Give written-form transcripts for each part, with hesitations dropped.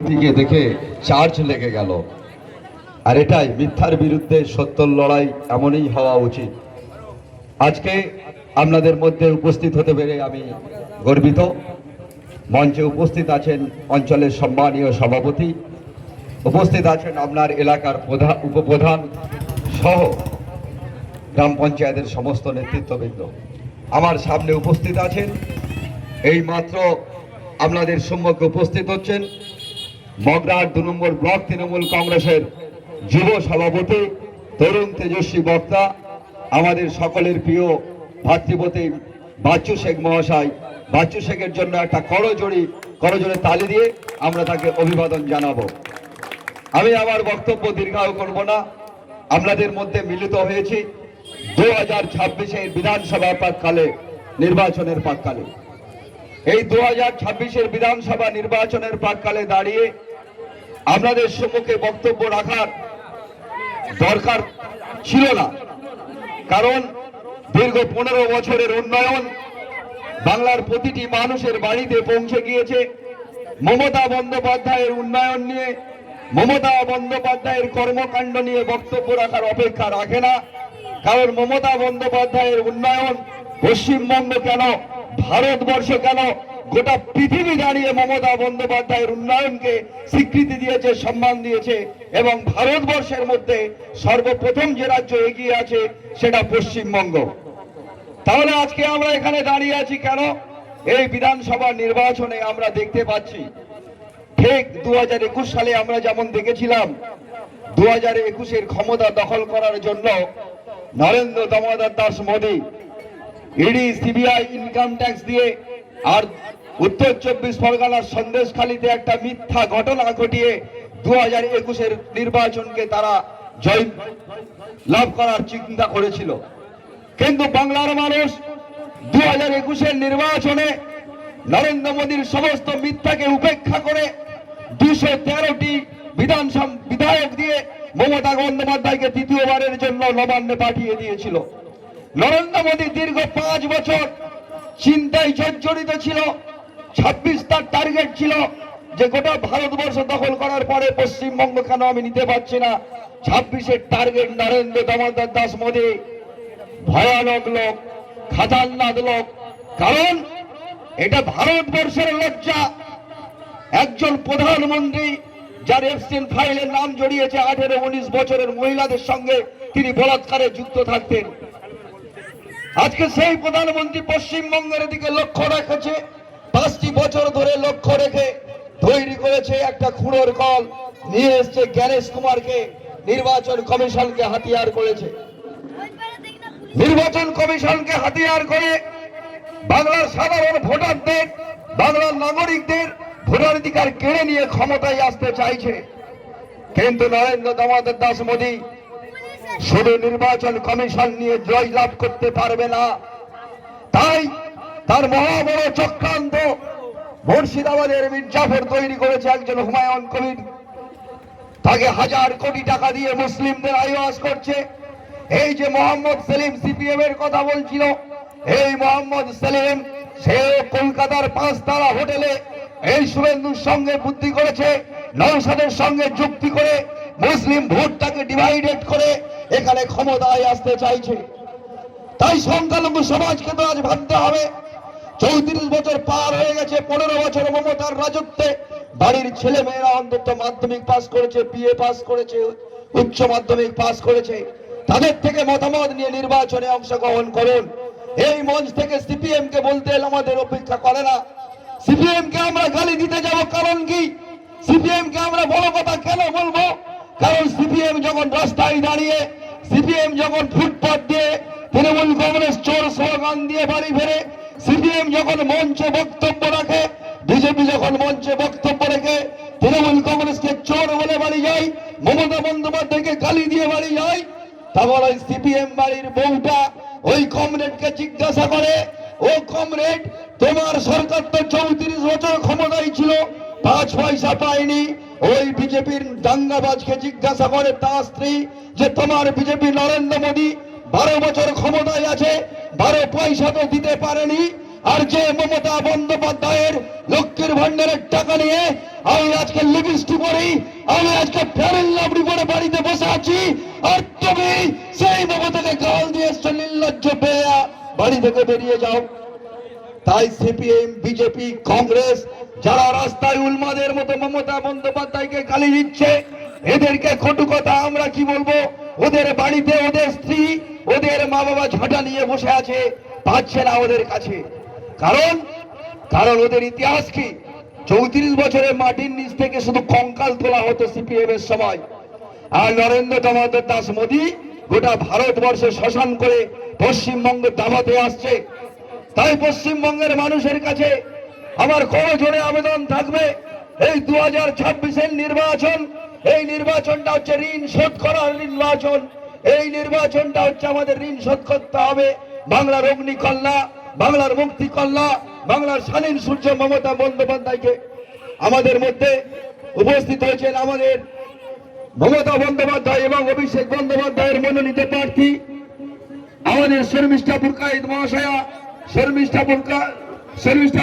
দিকে দেখে চার্জ লেগে গেল। আর এটাই মিথ্যার বিরুদ্ধে সত্যর লড়াই, এমনই হওয়া উচিত। আজকে আপনাদের মধ্যে উপস্থিত হতে পেরে আমি গর্বিত। মঞ্চে উপস্থিত আছেন অঞ্চলের সম্মানীয় সভাপতি, উপস্থিত আছেন আপনার এলাকার উপপ্রধান সহ গ্রাম পঞ্চায়েতের সমস্ত নেতৃত্ববৃন্দ। আমার সামনে উপস্থিত আছেন, এই মাত্র আপনাদের সম্মুখে উপস্থিত হচ্ছেন মগরার 2 নম্বর ব্লক তৃণমূল কংগ্রেসের যুব সভাপতি, তরুণ তেজস্বী বক্তা, আমাদের সকলের প্রিয় ভাতৃপতি বাচ্চু শেখ মহাশয়। বাচ্চু শেখের জন্য একটা করজোড়ে তালি দিয়ে আমরা তাকে অভিবাদন জানাবো। আমি আমার বক্তব্য দীর্ঘায়ু করব না। আপনাদের মধ্যে মিলিত হয়েছি 2026-এর বিধানসভা প্রাককালে, নির্বাচনের প্রাককালে। এই 2026-এর বিধানসভা নির্বাচনের প্রাককালে দাঁড়িয়ে আপনাদের সম্মুখে বক্তব্য রাখার দরকার ছিল না, কারণ দীর্ঘ 15 বছরের উন্নয়ন বাংলার প্রতিটি মানুষের বাড়িতে পৌঁছে গিয়েছে। মমতা বন্দ্যোপাধ্যায়ের উন্নয়ন নিয়ে, মমতা বন্দ্যোপাধ্যায়ের কর্মকাণ্ড নিয়ে বক্তব্য রাখার অপেক্ষা রাখে না, কারণ মমতা বন্দ্যোপাধ্যায়ের উন্নয়ন পশ্চিমবঙ্গ কেন, ভারতবর্ষ কেন, গোটা পৃথিবী দাঁড়িয়ে মমতা বন্দ্যোপাধ্যায়ের উন্নয়নকে স্বীকৃতি দিয়েছে, সম্মান দিয়েছে। এবং ভারতবর্ষের মধ্যে সর্বপ্রথম যে রাজ্য এগিয়ে আছে সেটা পশ্চিমবঙ্গ। তাহলে আজকে আমরা এখানে দাঁড়িয়ে আছি কেন? এই বিধানসভা নির্বাচনে আমরা দেখতে পাচ্ছি ঠিক 2021 সালে আমরা যেমন দেখেছিলাম 2021-এর ক্ষমতা দখল করার জন্য Narendra Damodar Das Modi ED, CBI, income tax দিয়ে আর উত্তর 24 পরগনার সন্দেশখালীতে একটা মিথ্যা ঘটনা ঘটিয়ে 2021-এর নির্বাচনকে তারা জয় লাভ করার চিন্তা করেছিল। কিন্তু বাংলার মানুষ 2021-এর নির্বাচনে নরেন্দ্র মোদীর সমস্ত মিথ্যাকে উপেক্ষা করে 213টি বিধায়ক দিয়ে মমতা বন্দ্যোপাধ্যায়কে তৃতীয়বারের জন্য নবান্নে পাঠিয়ে দিয়েছিল। নরেন্দ্র মোদী দীর্ঘ 5 বছর চিন্তায় জর্জরিত ছিল। 26 তার টার্গেট ছিল যে গোটা ভারতবর্ষ দখল করার পরে পশ্চিমবঙ্গ কেন আমি নিতে পারছি না। 26-এর টার্গেট নরেন্দ্র দামোদর দাস মোদী ভয়ানক লোক, খাতারনাক লোক। কারণ এটা ভারতবর্ষের লজ্জা, একজন প্রধানমন্ত্রী যার অ্যাবসেন্ট ফাইলের নাম জড়িয়েছে 18-19 বছরের মহিলাদের সঙ্গে তিনি বলাৎকারে যুক্ত থাকতেন। আজকে সেই প্রধানমন্ত্রী পশ্চিমবঙ্গের দিকে লক্ষ্য রেখেছে, 5টি বছর ধরে লক্ষ্য রেখে তৈরি করেছে একটা খুঁড়োর কল, নিয়ে এসছে জ্ঞানেশ কুমারকে, নির্বাচন কমিশনকে হাতিয়ার করেছে। নির্বাচন কমিশনকে হাতিয়ার করে বাংলার সাধারণ ভোটারদের, বাংলার নাগরিকদের ভোটাধিকার কেড়ে নিয়ে ক্ষমতায় আসতে চাইছে। কিন্তু নরেন্দ্র দামোদর দাস মোদী শুধু নির্বাচন কমিশন নিয়ে জয় লাভ করতে পারবে না, তাই তার মহাবড় চক্রান্ত মুর্শিদাবাদের মির্জাফর তৈরি করেছে একজন হুমায়ুন কবির। তাকে 1000 কোটি টাকা দিয়ে মুসলিমদের আইওয়াজ করছে। এই যে মোহাম্মদ সেলিম সিপিএম এর কথা বলছিল, এই মোহাম্মদ সেলিম সে কলকাতার 5 তারা হোটেলে এই শুভেন্দুর সঙ্গে বুদ্ধি করেছে, নওশাদের সঙ্গে যুক্তি করে মুসলিম ভোটটাকে ডিভাইডেড করে এখানে ক্ষমতায় আসতে চাইছে। তাই সংখ্যালঘু সমাজকে তো আজ ভাবতে হবে। 34 বছর পার হয়ে গেছে, 15 বছর মমতার রাজত্বে বাড়ির ছেলে মেয়েরা অন্তত মাধ্যমিক পাস করেছে, বিএ পাস করেছে, উচ্চ মাধ্যমিক পাস করেছে। তাদের থেকে মতামত নিয়ে নির্বাচনে অংশগ্রহণ করুন। এই মঞ্চ থেকে সিপিএম কে বলতে আমাদের অপেক্ষা করে না। সিপিএম কে আমরা গালি দিতে যাব, কারণ কি? সিপিএম কে আমরা বড় কথা কেন বলবো? কারণ সিপিএম যখন রাস্তায় দাঁড়িয়ে, সিপিএম যখন ফুটপাত দিয়ে তৃণমূল কংগ্রেস চোর স্লোগান দিয়ে বাড়ি ফেরে, সিপিএম যখন মঞ্চে বক্তব্য রাখে, বিজেপি যখন মঞ্চে বক্তব্য রেখে তৃণমূল কংগ্রেসকে চোর বলে বাড়ি যায়, মমতা বন্দ্যোপাধ্যায়কে গালি দিয়ে বাড়ি যায়, তখন ওই সিপিএম বাড়ির বউটা ওই কমরেডকে জিজ্ঞাসা করে, ও কমরেড, তোমার সরকার তো 34 বছর ক্ষমতায় ছিল, 5 পয়সা পায়নি। ওই বিজেপির দাঙ্গাবাজকে জিজ্ঞাসা করে তার স্ত্রী যে তোমার বিজেপি নরেন্দ্র মোদী 12 বছর ক্ষমতায় আছে, 12 পয়সা তো দিতে পারেনি। আর যে মমতা বন্দ্যোপাধ্যায়ের লক্ষ্মীর ভান্ডারের টাকা নিয়ে আমি আজকে লিপস্টিক পরি, আমি আজকে ফেরেন লাভলি পরে বাড়িতে বসে আছি, আর তুমি সেই মমতাকে গাল দিয়ে এসছো নির্লজ্জ বেয়া, বাড়ি থেকে বেরিয়ে যাও। তাই সিপিএম, বিজেপি, কংগ্রেস যারা রাস্তায় উলমাদের মতো মমতা বন্দ্যোপাধ্যায়কে গালি দিচ্ছে, এদেরকে কটু কথা আমরা কি বলবো? ওদের বাড়িতে ওদের স্ত্রী, ওদের মা বাবা ঝাঁটা নিয়ে বসে আছে, পাচ্ছে না ওদের কাছে। কারণ ওদের ইতিহাস কি? 34 বছরের মাটির নিচ থেকে শুধু কঙ্কাল তোলা হতো সিপিএম এর সময়। আর নরেন্দ্র দামোদর দাস মোদী গোটা ভারতবর্ষে শ্মশান করে পশ্চিমবঙ্গে দাবাতে আসছে। তাই পশ্চিমবঙ্গের মানুষের কাছে আমার করজোড়ে আবেদন থাকবে, এই 2026-এর নির্বাচন, এই নির্বাচনটা হচ্ছে ঋণ শোধ করার নির্বাচন। এই নির্বাচনটা হচ্ছে আমাদের ঋণ শোধ করতে হবে। বাংলার অগ্নিকন্যা, বাংলার মুক্তিকন্যা, বাংলার স্বাধীন সূর্য মমতা বন্দ্যোপাধ্যায়কে আমাদের মধ্যে উপস্থিত হয়েছেন আমাদের মমতা বন্দ্যোপাধ্যায় এবং অভিষেক বন্দ্যোপাধ্যায়ের মনোনীত প্রার্থী আমাদের শর্মিষ্ঠা বুরকায়েত মহাশয়া। শর্মিষ্ঠা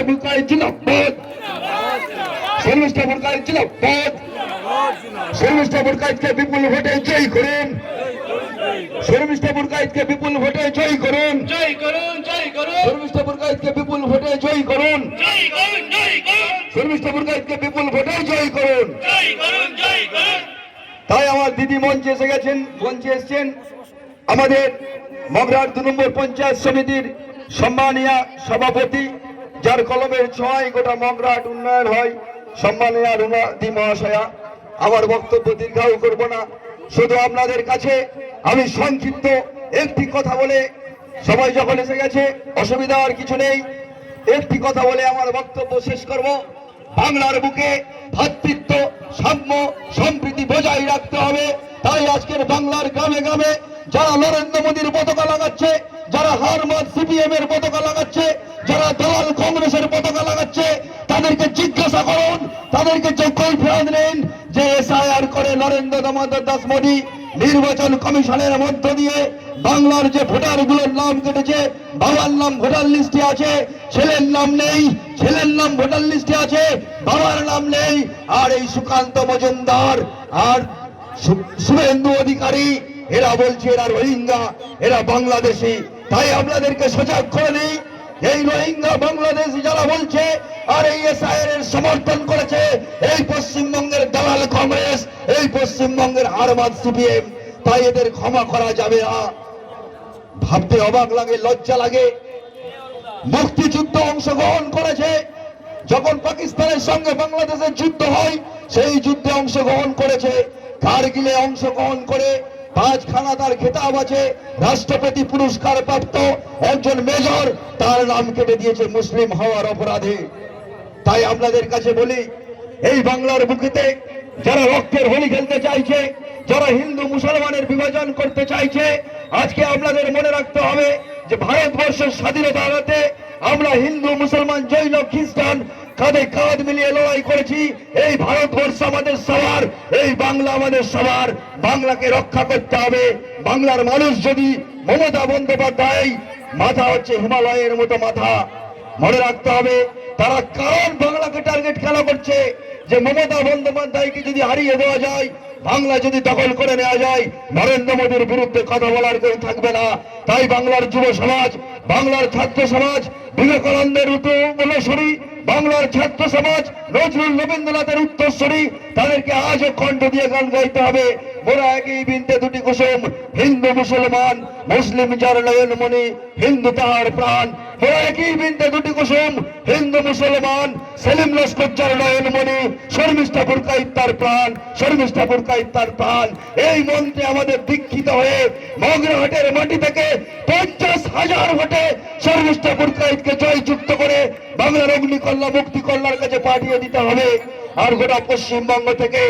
বুরকায়েত জিন্দাবাদ, শর্মিষ্ঠা বুরকায়েত জিন্দাবাদ, শর্মিষ্ঠা বুরকায়েতকে বিপুল ভোটে জয়ী করুন, শর্মিষ্ঠা বুরকায়েতকে বিপুল ভোটে জয়ী করুন, শর্মিষ্ঠা বুরকায়েতকে বিপুল ভোটে জয়ী করুন, শর্মিষ্ঠা বুরকায়েতকে বিপুল ভোটে জয়ী করুন। তাই আমার দিদি মঞ্চে এসে গেছেন, মঞ্চে এসছেন আমাদের মগরার 2 নম্বর পঞ্চায়েত সমিতির সম্মানীয় সভাপতি, যার কলমের ছোঁয়ায় গোটা মগরাট উন্নয়ন হয়, সম্মানীয় রুনাদি মহাশয়া। আমার বক্তব্য দীর্ঘায়ু করব না, শুধু আপনাদের কাছে আমি সংক্ষিপ্ত একটি কথা বলে, সবাই যখন এসে গেছে অসুবিধা আর কিছু নেই, একটি কথা বলে আমার বক্তব্য শেষ করব। বাংলার বুকে ভ্রাতৃত্ব, সাম্য, সম্প্রীতি বজায় রাখতে হবে। তাই আজকের বাংলার গ্রামে গ্রামে যারা নরেন্দ্র মোদীর পতাকা লাগাচ্ছে, যারা হারমাদ সিপিএম এর পতাকা লাগাচ্ছে, যারা দালাল কংগ্রেসের পতাকা লাগাচ্ছে, তাদেরকে জিজ্ঞাসা করুন, তাদেরকে যোগ্যই ফেরত নিন যে এসআইআর করে নরেন্দ্র দামোদর দাস মোদী নির্বাচন কমিশনের মধ্য দিয়ে বাংলার যে ভোটারগুলোর নাম কেটেছে, বাবার নাম ভোটার লিস্টে আছে, ছেলের নাম নেই, ছেলের নাম ভোটার লিস্টে আছে, বাবার নাম নেই। আর এই সুকান্ত মজুমদার আর শুভেন্দু অধিকারী এরা বলছে এরা রোহিঙ্গা, এরা বাংলাদেশি। তাই আপনাদেরকে সজাগ করে দিই, এই রোহিঙ্গা বাংলাদেশি যারা বলছে আর এই এসআইআর এর সমর্থন করেছে, এই পশ্চিমবঙ্গের দালাল কংগ্রেস, এই পশ্চিমবঙ্গের হারমাদ সিপিএম। তাই এদের ক্ষমা করা যাবে না। ভাবতে অবাক লাগে, লজ্জা লাগে। মুক্তিযুদ্ধ অংশগ্রহণ করেছে, যখন পাকিস্তানের সঙ্গে বাংলাদেশের যুদ্ধ হয় সেই যুদ্ধে অংশগ্রহণ করেছে, কারগিলে অংশগ্রহণ করে 5খানা তার খেতাব আছে, রাষ্ট্রপতি পুরস্কার প্রাপ্ত একজন মেজর, তার নাম কেটে দিয়েছে মুসলিম হওয়ার অপরাধে। তাই আপনাদের কাছে বলি, এই বাংলার বুকেতে যারা রক্তের হোলি খেলতে চাইছে, যারা হিন্দু মুসলমানের বিভাজন করতে চাইছে, আজকে আপনাদের মনে রাখতে হবে যে ভারতবর্ষের স্বাধীনতা আনাতে আমরা হিন্দু, মুসলমান, জৈন, খ্রিস্টান কাঁধে কাঁধ মিলিয়ে লড়াই করেছি। এই ভারতবর্ষ আমাদের সবার, এই বাংলা আমাদের সবার। বাংলাকে রক্ষা করতে হবে। বাংলার মানুষ যদি মমতা বন্দ্যোপাধ্যায় মাথা হচ্ছে হিমালয়ের মতো মাথা, মনে রাখতে হবে তারা কারণ বাংলাকে টার্গেট খেলা করছে যে মমতা বন্দ্যোপাধ্যায়কে যদি হারিয়ে দেওয়া যায়, বাংলা যদি দখল করে নেওয়া যায়, নরেন্দ্র মোদীর বিরুদ্ধে কথা বলার কেউ থাকবে না। তাই বাংলার যুব সমাজ, বাংলার ছাত্র সমাজ, বিবেকানন্দের উত্তরসূরি, বাংলার ছাত্র সমাজ নজরুল রবীন্দ্রনাথের উত্তরসূরি, তাদেরকে আজও কণ্ঠ দিয়ে গান গাইতে হবে। মোরা একই বৃন্তে দুটি কুসুম, হিন্দু মুসলমান, মুসলিম যার নয়নমণি, হিন্দু তাহার প্রাণ। মোরা একই বৃন্তে দুটি কুসুম, হিন্দু মুসলমান, সেলিম লস্কর যার নয়নমণি, শর্মিষ্ঠা বুরকায়েত তার প্রাণ, শর্মিষ্ঠা বুরকায়েত তার প্রাণ। এই মন্ত্রে আমাদের দীক্ষিত হয়ে মগরাহাটের মাটি থেকে 50,000 ভোটে শর্মিষ্ঠা বুরকায়েতকে জয়যুক্ত করে বাংলার অগ্নিকন্যা, মুক্তিকন্যার কাছে পাঠিয়ে দিতে হবে। আর গোটা পশ্চিমবঙ্গ থেকে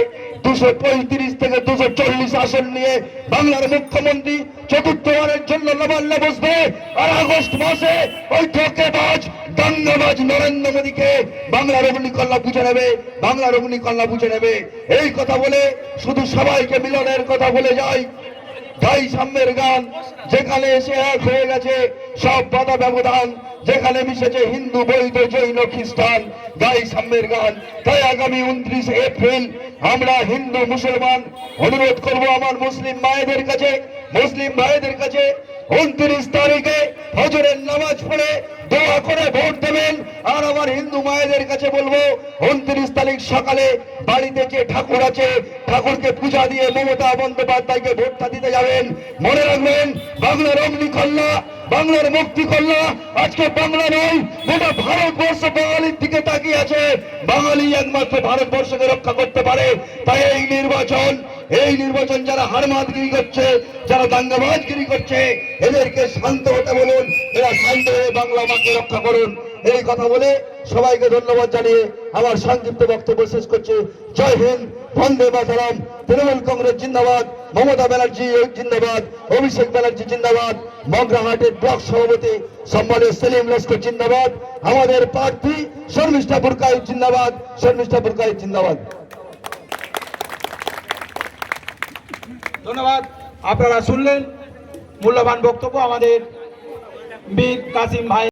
235 থেকে 240 আসন নিয়ে বাংলার মুখ্যমন্ত্রী চতুর্থবারের জন্য নবান্নে বসবে। আর আগস্ট মাসে ওই ঠকেবাজ, দাঙ্গাবাজ নরেন্দ্র মোদীকে বাংলার অগ্নিকন্যা বুঝে নেবে, বাংলার অগ্নিকন্যা বুঝে নেবে। এই কথা বলে শুধু সবাইকে মিলনের কথা বলে যায়। তাই সাম্যের গান যেখানে এসে এক হয়ে গেছে, সব বাধা ব্যবধান যেখানে মিশেছে হিন্দু বৌদ্ধ জৈন খ্রিস্টান গাই সাম্যের গান। তাই আগামী 29 এপ্রিল আমরা হিন্দু মুসলমান অনুরোধ করব আমার মুসলিম ভাইদের কাছে 29 তারিখে ফজরের নামাজ পড়ে দোয়া করে ভোট দেবেন। আর আমার হিন্দু মায়েদের কাছে বলবো 29 তারিখ সকালে বাড়িতে যে ঠাকুর আছে ঠাকুরকে পূজা দিয়ে মমতা বন্দ্যোপাধ্যায়কে ভোটটা দিতে যাবেন। মনে রাখবেন বাংলার অগ্নিকন্যা, বাংলার মুক্তি কন্যা আজকে বাংলা নয় গোটা ভারতবর্ষ বাঙালির দিকে তাকিয়ে আছে। বাঙালি একমাত্র ভারতবর্ষকে রক্ষা করতে পারে। তাই এই নির্বাচন যারা হারমাতগিরি করছে, যারা দাঙ্গাবাজগিরি করছে, এদেরকে শান্ত হতে বলুন। এরা শান্ত হয়ে বাংলা মাকে রক্ষা করুন। এই কথা বলে সবাইকে ধন্যবাদ জানিয়ে আমার সংক্ষিপ্ত বক্তব্য শেষ করছি। জয় হিন্দ, বন্দে মাতরম। তৃণমূল কংগ্রেস জিন্দাবাদ, মমতা ব্যানার্জি জিন্দাবাদ, অভিষেক ব্যানার্জি জিন্দাবাদ, মগরাহাটের ব্লক সভাপতি সম্মানীয় সেলিম লস্কর জিন্দাবাদ, আমাদের প্রার্থী শর্মিষ্ঠা বুরকায়েত জিন্দাবাদ, শর্মিষ্ঠা বুরকায়েত জিন্দাবাদ। ধন্যবাদ। আপনারা শুনলেন মূল্যবান বক্তব্য আমাদের বীর কাসিম ভাই।